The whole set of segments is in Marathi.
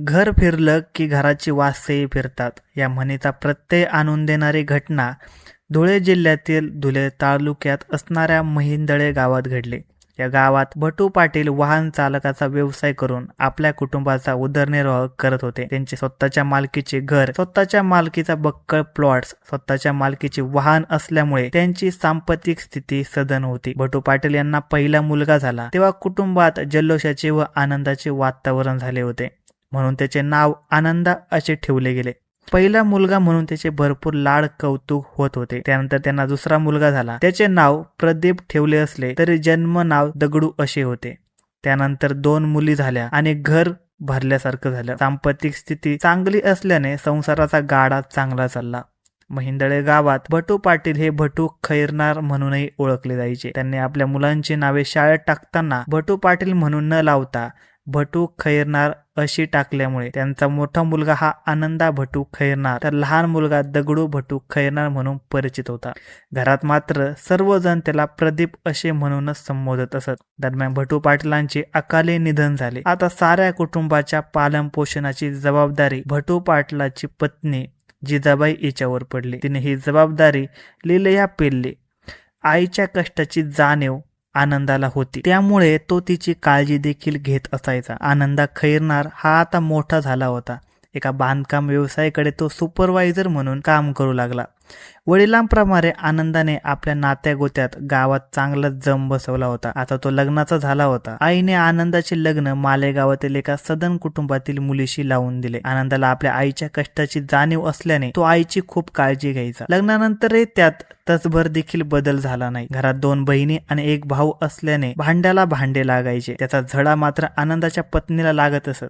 घर फिरलं की घराची वासेही फिरतात या म्हणीचा प्रत्यय आणून देणारी घटना धुळे जिल्ह्यातील धुळे तालुक्यात असणाऱ्या महिंदळे गावात घडली. या गावात भटू पाटील वाहन चालकाचा व्यवसाय करून आपल्या कुटुंबाचा उदरनिर्वाह करत होते. त्यांचे स्वतःच्या मालकीचे घर, स्वतःच्या मालकीचा बक्कळ प्लॉट्स, स्वतःच्या मालकीचे वाहन असल्यामुळे त्यांची सांपत्तिक स्थिती सधन होती. भटू पाटील यांना पहिला मुलगा झाला तेव्हा कुटुंबात जल्लोषाचे व आनंदाचे वातावरण झाले होते. म्हणून त्याचे नाव आनंदा असे ठेवले गेले. पहिला मुलगा म्हणून त्याचे भरपूर लाड कौतुक होत होते. त्यानंतर त्यांना दुसरा मुलगा झाला. त्याचे नाव प्रदीप ठेवले असले तरी जन्म नाव दगडू असे होते. त्यानंतर 2 मुली झाल्या आणि घर भरल्यासारखं झालं. सांपत्तिक स्थिती चांगली असल्याने संसाराचा गाडा चांगला चालला. महिंदळे गावात भटू पाटील हे भटू खैरनार म्हणूनही ओळखले जायचे. त्यांनी आपल्या मुलांची नावे शाळेत टाकताना भटू पाटील म्हणून न लावता भटू खैरनार अशी टाकल्यामुळे त्यांचा मोठा मुलगा हा आनंदा भटू खैरनार तर लहान मुलगा दगडू भटू खैरनार म्हणून परिचित होता. घरात मात्र सर्वजण त्याला प्रदीप असे म्हणूनच संबोधत असत. दरम्यान भटू पाटलांचे अकाली निधन झाले. आता साऱ्या कुटुंबाच्या पालनपोषणाची जबाबदारी भटू पाटलाची पत्नी जिजाबाई हिच्यावर पडली. तिने ही जबाबदारी लीलया पेलली. आईच्या कष्टाची जाणीव आनंदाला होती, त्यामुळे तो तिची काळजी देखील घेत असायचा. आनंदा खैरनार हा आता मोठा झाला होता. एका बांधकाम व्यवसायाकडे तो सुपरवायझर म्हणून काम करू लागला. वडिलांप्रमाणे आनंदाने आपल्या नात्यागोत्यात गावात चांगला जम बसवला होता. आता तो लग्नाचा झाला होता. आईने आनंदाचे लग्न मालेगावातील एका सदन कुटुंबातील मुलीशी लावून दिले. आनंदाला आपल्या आईच्या कष्टाची जाणीव असल्याने तो आईची खूप काळजी घ्यायचा. लग्नानंतरही त्यात तसभर देखील बदल झाला नाही. घरात 2 बहिणी आणि 1 भाऊ असल्याने भांड्याला भांडे लागायचे. त्याचा झडा मात्र आनंदाच्या पत्नीला लागत असत.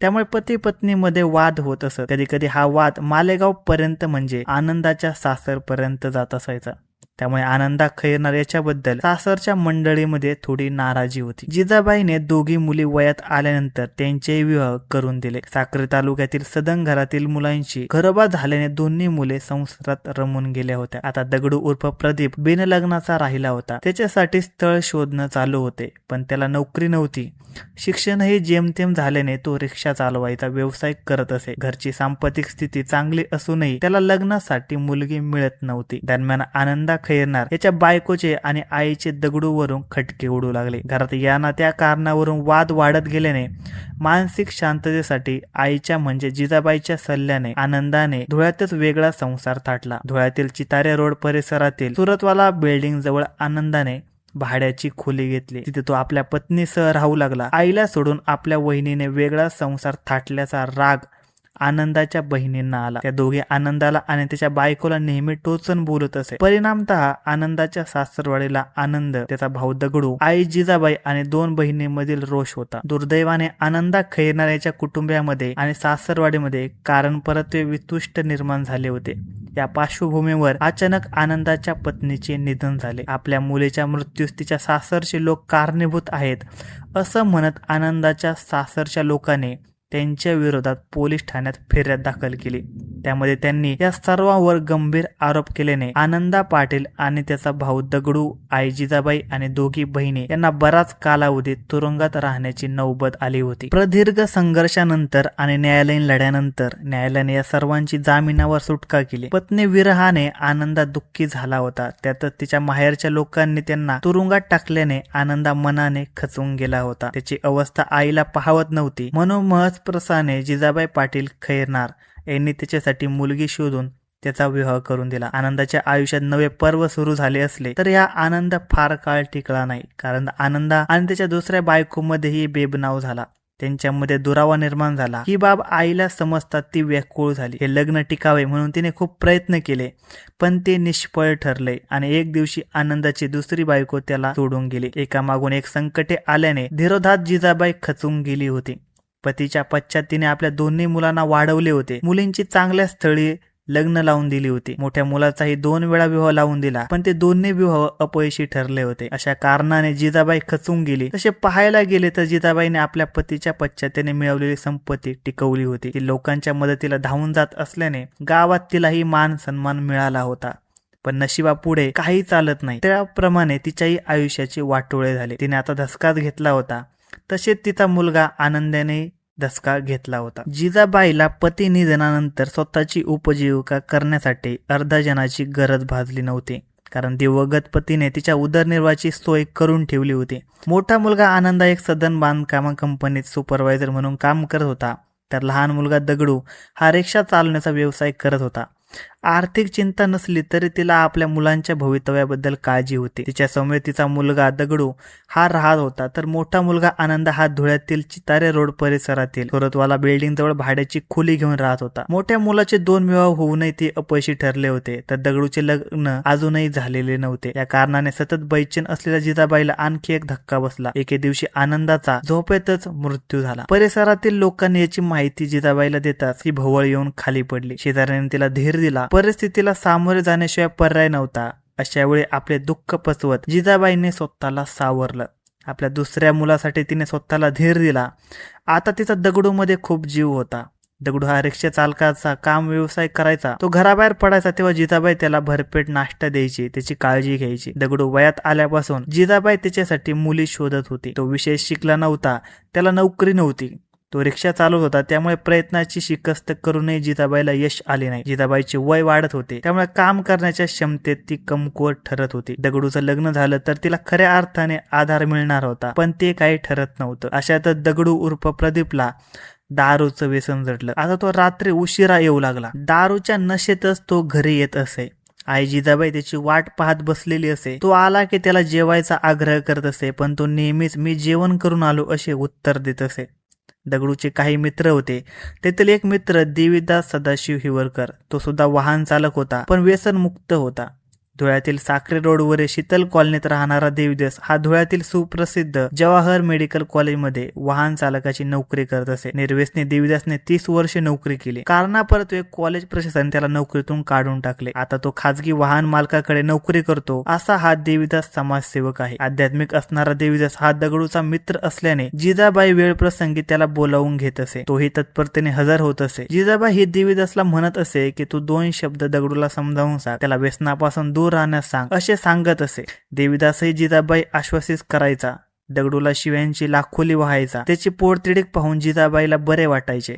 त्यामुळे पती पत्नीमध्ये वाद होत असत. कधी कधी हा वाद मालेगाव पर्यंत म्हणजे आनंदाच्या सासरपर्यंत जात असायचा. त्यामुळे आनंदा खैरनार याच्याबद्दल सासरच्या मंडळीमध्ये थोडी नाराजी होती. जिजाबाईने 2 मुली वयात आल्यानंतर त्यांचे विवाह करून दिले. साक्री तालुक्यातील सदन घरातील मुलांची घरोबा झाल्याने 2 मुले संसारात रमून गेल्या होत्या. आता दगडू उर्फ प्रदीप बिनलग्नाचा राहिला होता. त्याच्यासाठी स्थळ शोधणं चालू होते, पण त्याला नोकरी नव्हती. शिक्षणही जेमतेम झाल्याने तो रिक्षा चालवायचा व्यवसाय करत असे. घरची सांपत्तिक स्थिती चांगली असूनही त्याला लग्नासाठी मुलगी मिळत नव्हती. दरम्यान आनंदा खैरनार याच्या बायकोचे आणि आईचे दगडूवरून खटके उडू लागले. घरात याना त्या कारणावरून वाद वाढत गेल्याने मानसिक शांततेसाठी आईच्या म्हणजे जिजाबाईच्या सल्ल्याने आनंदाने धुळ्यातच वेगळा संसार थाटला. धुळ्यातील चितारे रोड परिसरातील सुरतवाला बिल्डिंग जवळ आनंदाने भाड्याची खोली घेतली. तिथे तो आपल्या पत्नीसह राहू लागला. आईला सोडून आपल्या वहिनीने वेगळा संसार थाटल्याचा राग आनंदाच्या बहिणींना आला. त्या दोघे आनंदाला आणि त्याच्या बायकोला नेहमी टोचन बोलत असे. परिणामतः आनंदाच्या सासरवाडीला आनंद, त्याचा भाऊ दगडू, आई जिजाबाई आणि 2 बहिणींमधील रोष होता. दुर्दैवाने आनंदा खैरनार याच्या कुटुंबियामध्ये आणि सासरवाडीमध्ये कारणपरत्वे वितुष्ट निर्माण झाले होते. या पार्श्वभूमीवर अचानक आनंदाच्या पत्नीचे निधन झाले. आपल्या मुलीच्या मृत्यूस तिच्या सासरचे लोक कारणीभूत आहेत असं म्हणत आनंदाच्या सासरच्या लोकांनी त्यांच्या विरोधात पोलीस ठाण्यात फिर्याद दाखल केली. त्यामध्ये त्यांनी या सर्वांवर गंभीर आरोप केल्याने आनंदा पाटील आणि त्याचा भाऊ दगडू, आई जिजाबाई आणि 2 बहिणी यांना बराच कालावधी तुरुंगात राहण्याची नौबत आली होती. प्रदीर्घ संघर्षानंतर आणि न्यायालयीन लढ्यानंतर न्यायालयाने या सर्वांची जामिनावर सुटका केली. पत्नी विरहाने आनंदा दुःखी झाला होता. त्यातच तिच्या माहेरच्या लोकांनी त्यांना तुरुंगात टाकल्याने आनंदा मनाने खचून गेला होता. त्याची अवस्था आईला पाहवत नव्हती. म्हणून प्रसाने जिजाबाई पाटील खैरनार यांनी त्याच्यासाठी मुलगी शोधून त्याचा विवाह करून दिला. आनंदाच्या आयुष्यात नवे पर्व सुरू झाले असले तर या आनंद फार काळ टिकला नाही, कारण आनंदा आणि त्याच्या दुसऱ्या बायकोमध्येही बेबनाव झाला. त्यांच्यामध्ये दुरावा निर्माण झाला. ही बाब आईला समजतात ती व्याकुळ झाली. हे लग्न टिकावे म्हणून तिने खूप प्रयत्न केले, पण ते निष्फळ ठरले आणि एक दिवशी आनंदाची दुसरी बायको त्याला सोडून गेली. एकामागून एक संकटे आल्याने धीरोधात जिजाबाई खचून गेली होती. पतीच्या पश्चात तिने आपल्या 2 मुलांना वाढवले होते. मुलींची चांगल्या स्थळी लग्न लावून दिली होती. मोठ्या मुलाचाही 2 वेळा विवाह लावून दिला, पण ते 2 विवाह अपयशी ठरले होते. अशा कारणाने जिजाबाई खचून गेली. तसे पाहायला गेले तर जिजाबाईने आपल्या पतीच्या पश्चात्याने मिळवलेली संपत्ती टिकवली होती. ती लोकांच्या मदतीला धावून जात असल्याने गावात तिलाही मान सन्मान मिळाला होता. पण नशिबापुढे काही चालत नाही. त्याप्रमाणे तिच्याही आयुष्याचे वाटोळे झाले. तिने आता धसकाच घेतला होता. तसेच तिचा मुलगा आनंदाने धसका घेतला होता. जिजाबाईला पती निधनानंतर स्वतःची उपजीविका करण्यासाठी अर्धजनाची गरज भासली नव्हती, कारण दिवंगत पतीने तिच्या उदरनिर्वाहाची सोय करून ठेवली होती. मोठा मुलगा आनंदा एक सदन बांधकाम कंपनीत सुपरवायझर म्हणून काम करत होता, तर लहान मुलगा दगडू हा रिक्षा चालवण्याचा व्यवसाय करत होता. आर्थिक चिंता नसली तरी तिला आपल्या मुलांच्या भवितव्याबद्दल काळजी होती. तिच्या समोर तिचा मुलगा दगडू हा राहत होता, तर मोठा मुलगा आनंद हा धुळ्यातील चितारे रोड परिसरातील सुरतवाला बिल्डिंग जवळ भाड्याची खोली घेऊन राहत होता. मोठ्या मुलाचे 2 विवाह होऊनही ते अपयशी ठरले होते, तर दगडूचे लग्न अजूनही झालेले नव्हते. या कारणाने सतत बैचेन असलेल्या जिजाबाईला आणखी एक धक्का बसला. एके दिवशी आनंदाचा झोपेतच मृत्यू झाला. परिसरातील लोकांनी याची माहिती जिजाबाईला देताच ही भोवळ येऊन खाली पडली. शेजाऱ्याने तिला धीर दिला. परिस्थितीला सामोरे जाण्याशिवाय पर्याय नव्हता. अशा वेळी आपले दुःख पचवत जिजाबाईने स्वतःला सावरलं. आपल्या दुसऱ्या मुलासाठी तिने स्वतःला धीर दिला. आता तिचा दगडूमध्ये खूप जीव होता. दगडू हा रिक्षा चालकाचा काम व्यवसाय करायचा. तो घराबाहेर पडायचा तेव्हा जिजाबाई त्याला भरपेट नाश्ता द्यायची, त्याची काळजी घ्यायची. दगडू वयात आल्यापासून जिजाबाई त्याच्यासाठी मुली शोधत होती. तो विशेष शिकला नव्हता, त्याला नोकरी नव्हती. तो रिक्षा चालवत होता, त्यामुळे प्रयत्नाची शिकस्त करूनही जिजाबाईला यश आले नाही. जिजाबाईचे वय वाढत होते, त्यामुळे काम करण्याच्या क्षमतेत ती कमकुवत ठरत होती. दगडूचं लग्न झालं तर तिला खऱ्या अर्थाने आधार मिळणार होता, पण ते काही ठरत नव्हतं. अशातच दगडू उर्फ प्रदीपला दारूचं व्यसन जडलं. आता तो रात्री उशिरा येऊ लागला. दारूच्या नशेतच तो घरी येत असे. आई जिजाबाई त्याची वाट पाहत बसलेली असे. तो आला की त्याला जेवायचा आग्रह करत असे, पण तो नेहमीच मी जेवण करून आलो असे उत्तर देत असे. दगडूचे काही मित्र होते. त्यातील एक मित्र देवीदास सदाशिव हिवरकर, तो सुद्धा वाहन चालक होता, पण व्यसन मुक्त होता. धुळ्यातील साक्री रोडवरील शीतल कॉलनीत राहणारा देवीदास हा धुळ्यातील सुप्रसिद्ध जवाहर मेडिकल कॉलेजमध्ये वाहन चालकाची नोकरी करत असे. निर्व्यसनी देवीदासने 30 वर्षे नोकरी केली. कारणापरत्वे कॉलेज प्रशासन त्याला नोकरीतून काढून टाकले. आता तो खाजगी वाहन मालकाकडे नोकरी करतो. असा हा देवीदास समाजसेवक आहे. आध्यात्मिक असणारा देवीदास हा दगडूचा मित्र असल्याने जिजाबाई वेळ प्रसंगी त्याला बोलावून घेत असे. तोही तत्परतेने हजर होत असे. जिजाबाई ही देवीदासला म्हणत असे की तू 2 शब्द दगडूला समजावून सांग, त्याला व्यसनापासून दूर राहण्यास सांग असे सांगत असे. देवीदासही जिजाबाई आश्वासित करायचा. दगडूला शिव्यांची लाखोली व्हायचा. त्याची पोटतिडीक पाहून जिजाबाईला बरे वाटायचे.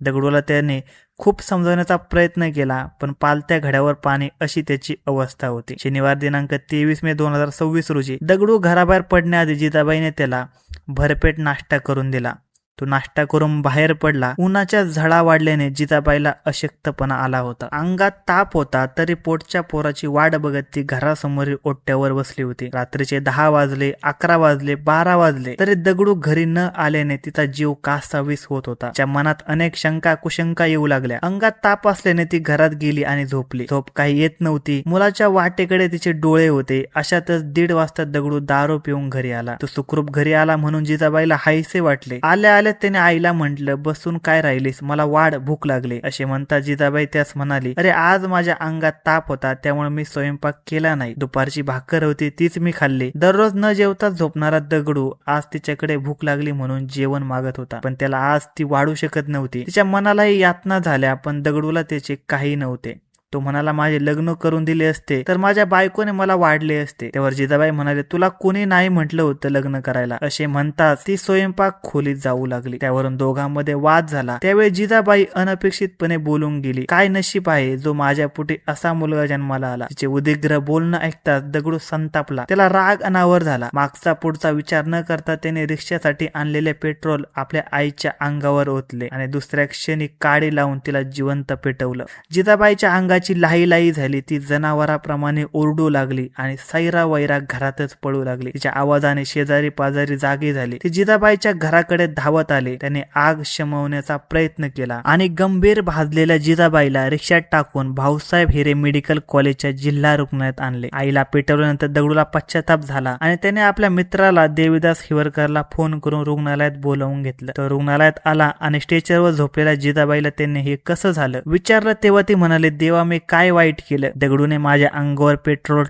दगडूला त्याने खूप समजवण्याचा प्रयत्न केला, पण पालत्या घड्यावर पाणी अशी त्याची अवस्था होती. शनिवार दिनांक 23 मे 2026 रोजी दगडू घराबाहेर पडण्याआधी जिजाबाईने त्याला भरपेट नाश्ता करून दिला. तो नाश्ता करून बाहेर पडला. उन्हाच्या झळा वाढल्याने जिजाबाईला अशक्तपणा आला होता. अंगात ताप होता, तरी पोटच्या पोराची वाट बघत ती घरासमोरील ओट्यावर बसली होती. रात्रीचे 10 वाजले, 11 वाजले, 12 वाजले, तरी दगडू घरी न आल्याने तिचा जीव कासावीस होत होता. तिच्या मनात अनेक शंका कुशंका येऊ लागल्या. अंगात ताप असल्याने ती घरात गेली आणि झोपली. झोप काही येत नव्हती. मुलाच्या वाटेकडे तिचे डोळे होते. अशातच 1:30 वाजता दगडू दारू पिऊन घरी आला. तो सुखरूप घरी आला म्हणून जिजाबाईला हायसे वाटले. आल्या त्याने आईला म्हटलं, बसून काय राहिलीस, मला वाढ भूक लागली. असे म्हणता जिजाबाई त्यास म्हणाली, अरे आज माझ्या अंगात ताप होता, त्यामुळे मी स्वयंपाक केला नाही. दुपारची भाकर होती, तीच मी खाल्ली. दररोज न जेवता झोपणारा दगडू आज तिच्याकडे भूक लागली म्हणून जेवण मागत होता, पण त्याला आज ती वाढू शकत नव्हती. तिच्या मनालाही यातना झाल्या, पण दगडूला त्याचे काही नव्हते. तो म्हणाला, माझे लग्न करून दिले असते तर माझ्या बायकोने मला वाढले असते. त्यावर जिजाबाई म्हणाले, तुला कोणी नाही म्हटलं होतं लग्न करायला. असे म्हणताच ती स्वयंपाक खोलीत जाऊ लागली. त्यावरून दोघांमध्ये वाद झाला. त्यावेळी जिजाबाई अनपेक्षितपणे बोलून गेली, काय नशीब आहे जो माझ्या पोटी असा मुलगा जन्माला आला. तिचे उदिग्र बोलणं ऐकताच दगडू संतापला. त्याला राग अनावर झाला. मागचा पुढचा विचार न करता त्याने रिक्षासाठी आणलेले पेट्रोल आपल्या आईच्या अंगावर ओतले आणि दुसऱ्या क्षणी काडी लावून तिला जिवंत पेटवलं. जिजाबाईच्या अंगाची लाही लाही झाली. ती जनावराप्रमाणे ओरडू लागली आणि सैरा वैरा घरातच पळू लागली. तिच्या आवाजाने शेजारी पाजारी जागी झाली. ती जिजाबाईच्या घराकडे धावत आले. त्याने आग शमवण्याचा प्रयत्न केला आणि गंभीर भाजलेल्या जिजाबाईला रिक्षात टाकून भाऊसाहेब हिरे मेडिकल कॉलेजच्या जिल्हा रुग्णालयात आणले. आईला पेटवल्यानंतर दगडूला पश्चाताप झाला आणि त्याने आपल्या मित्राला देवीदास हिवरकरला फोन करून रुग्णालयात बोलावून घेतलं. तो रुग्णालयात आला आणि स्ट्रेचरवर झोपलेल्या जिजाबाईला त्याने हे कसं झालं विचारलं, तेव्हा ती म्हणाले, देवा मी काय वाईट केलं. दगडूने माझ्या अंगावर पेट्रोल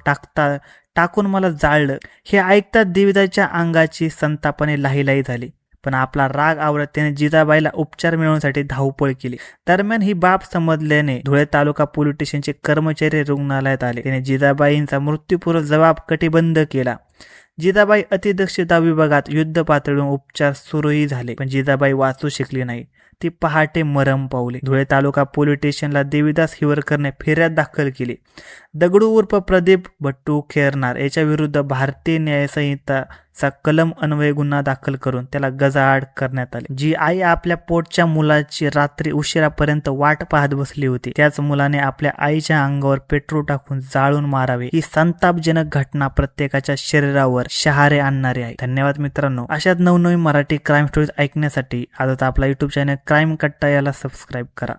टाकून मला जाळलं. हे ऐकताच देवीदासच्या अंगाची संतापाने लाहीलाही झाली. पण आपला राग आवरत त्याने जिजाबाईला उपचार मिळवण्यासाठी धावपळ केली. दरम्यान ही बाब समजल्याने धुळे तालुका पोलीस स्टेशनचे कर्मचारी रुग्णालयात आले. त्याने जिजाबाईंचा मृत्यूपूर्व जबाब कटिबंध केला. जिजाबाई अतिदक्षता विभागात युद्ध पातळीवर उपचार सुरूही झाले, पण जिजाबाई वाचू शकली नाही. ती पहाटे मरण पावली. धुळे तालुका पोलीस स्टेशनला देवीदास हिवरकरने फिर्याद दाखल केली. दगडू उर्फ प्रदीप भट्टू खेरनार याच्या विरुद्ध भारतीय न्यायसंहिताचा कलम अन्वये गुन्हा दाखल करून त्याला गजाआड करण्यात आली. जी आई आपल्या पोटच्या मुलाची रात्री उशिरापर्यंत वाट पाहत बसली होती, त्याच मुलाने आपल्या आईच्या अंगावर पेट्रोल टाकून जाळून मारावे, ही संतापजनक घटना प्रत्येकाच्या शरीरावर शहारे आणणारी आहे. धन्यवाद मित्रांनो. अशाच नवनवीन मराठी क्राईम स्टोरीज ऐकण्यासाठी आता आपला युट्यूब चॅनल क्राईम कट्टा याला सबस्क्राईब करा.